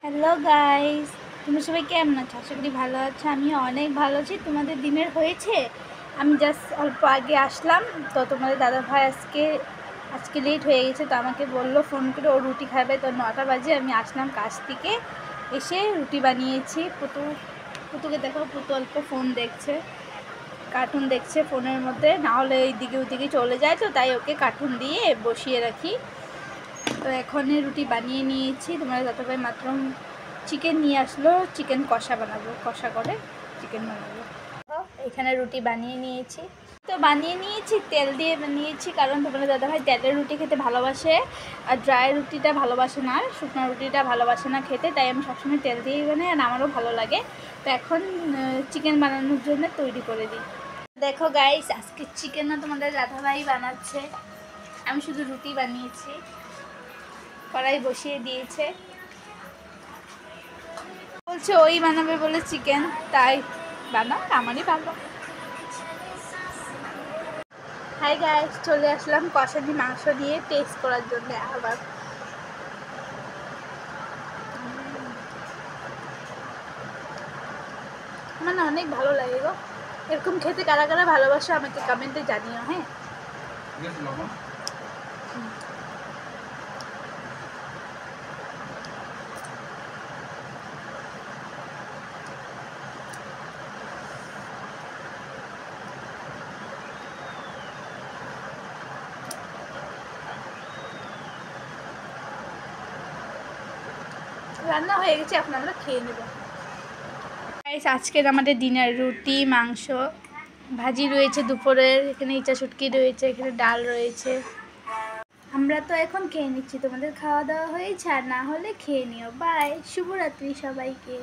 Hello guys, তুমি সবাই কেমন আছো? আশা করি ভালো আছো। আমিও অনেক ভালো আছি। তোমাদের দিনের হয়েছে? আমি জাস্ট অল্প আগে আসলাম, তো তোমাদের দাদা ভাই আজকে লেট হয়ে গেছে, তো আমাকে বললো ফোন করে ও রুটি খাবে। তো 9টা বাজে আমি আসলাম কাজ থেকে, এসে রুটি বানিয়েছি। পুতুকে দেখো, পুতু অল্প ফোন দেখছে, কার্টুন দেখছে ফোনের মধ্যে, না হলে এইদিকে ওইদিকে চলে যায়, তো তাই ওকে কার্টুন দিয়ে বসিয়ে রাখি। তো এখন রুটি বানিয়ে নিয়েছি। তোমার দাদাভাই মাত্র চিকেন নিয়ে আসলো, চিকেন কষা বানাবো, কষা করে চিকেন বানাবো। এখানে রুটি বানিয়ে নিয়েছি, তেল দিয়ে বানিয়েছি, কারণ তোমার দাদাভাই তেলের রুটি খেতে ভালোবাসে, আর ড্রাই রুটিটা ভালোবাসে না, শুকনো রুটিটা ভালোবাসে না খেতে, তাই আমি সবসময় তেল দিয়েই বানাই, আর আমারও ভালো লাগে। তো এখন চিকেন বানানোর জন্য তৈরি করে দিই। দেখো গাইস, আজকে চিকেনও তোমাদের দাদাভাই বানাচ্ছে, আমি শুধু রুটি বানিয়েছি। কড়াই বসিয়ে দিয়েছে, বলছে ওই বানাবে বলে চিকেন, তাই বানাও, আমারই ভালো। হাই গাইস, চলে আসলাম কষানি মাংস দিয়ে টেস্ট করার জন্য আবার। মানে অনেক ভালো লাগে গো, এরকম খেতে কারা কারা ভালোবাসো আমাকে কমেন্টে জানিও। হ্যাঁ, রান্না হয়ে গেছে, এখন আমরা খেয়ে নেব। আজকের আমাদের ডিনার রুটি, মাংস, ভাজি রয়েছে দুপুরের, এখানে ইচা শুটকি রয়েছে, এখানে ডাল রয়েছে। আমরা তো এখন খেয়ে নিচ্ছি, তোমাদের খাওয়া দাওয়া হয়েছে? আর না হলে খেয়ে নিও। বাই, শুভরাত্রি সবাইকে।